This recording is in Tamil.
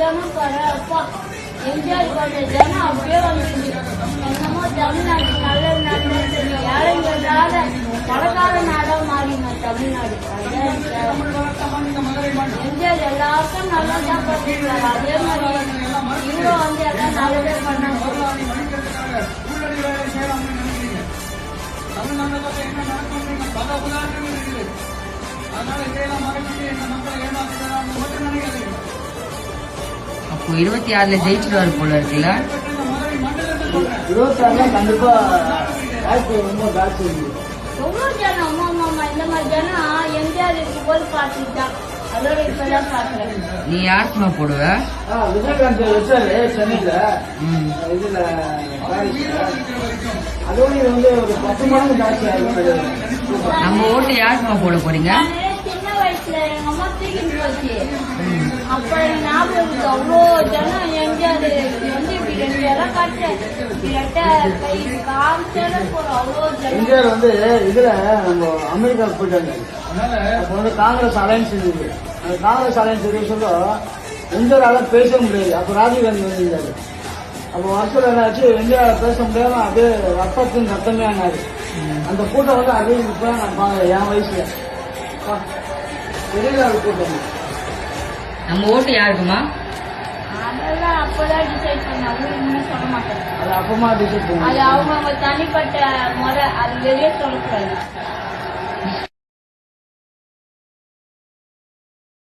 ஜனம் பாரு அப்பா எம்ஜிஆர் பண்ண ஜனம் அப்படியே வந்துச்சு. என்னமோ தமிழ்நாடு நல்லது நடந்தது. ஏழைங்களால பணக்கார நாடா மாறின தமிழ்நாடு. எம்ஜிஆர் எல்லாருக்கும் நல்லதா பண்ணிருக்காரு. அதே மாதிரி இவரும் வந்து எல்லாம் நல்லதே பண்ணாங்க. அப்போ 26ல ஜெயிச்சிருவாரு போல இருக்குல்ல. 26 கண்டிப்பா எவ்வளோ ஜனம் அம்மா அம்மா இந்த மாதிரி ஜனம் எம்ஜிஆர் இருக்கும் போது பார்த்துட்டான். அதோட இப்பதான் பாக்குறேன். நீ யாருக்குமா போடுவ? விஜயகாந்த் வச்சாரு சென்னையில இதுல அதோட வந்து ஒரு 10 மடங்கு ஜாஸ்தி ஆகும். நம்ம ஓட்டு யாருக்குமா போட போறீங்க? சின்ன வயசுல எங்க அம்மா தூக்கிட்டு போச்சு. அப்ப எனக்கு ஞாபகம் இருக்கு. அவ்வளோ ஜனம் எம்ஜிஆர் வந்து இப்படி 2 இடம் காட்டு கை காமிச்சால போறோம். அவ்வளோ ஜனம். எம்ஜிஆர் வந்து இதுல நம்ம அமெரிக்காவுக்கு போயிட்டாங்க. அப்போ வந்து காங்கிரஸ் அலையன்ஸ் இருந்தது. அந்த காங்கிரஸ் அலையன்ஸ் இருக்க சொல்ல எம்ஜிஆரால பேச முடியாது. அப்போ ராஜீவ்காந்தி வந்திருந்தாரு. அப்போ வருஷம் என்னாச்சு, எம்ஜிஆர் பேச முடியாம அப்படியே ரத்தத்தின் ரத்தமே ஆனாரு. அந்த கூட்டம் வந்து அதே இப்ப நான் பாக்குறேன் என் வயசுல பெரிய கூட்டம். நம்ம ஓட்டு யாருக்குமா? அதெல்லாம் அப்பதான் டிசைட் பண்ணாங்க. இன்னும் சொல்ல மாட்டேன். அது அப்பமா டிசைட் பண்ண அது அவங்க தனிப்பட்ட முறை. அது வெளியே சொல்லக்கூடாது.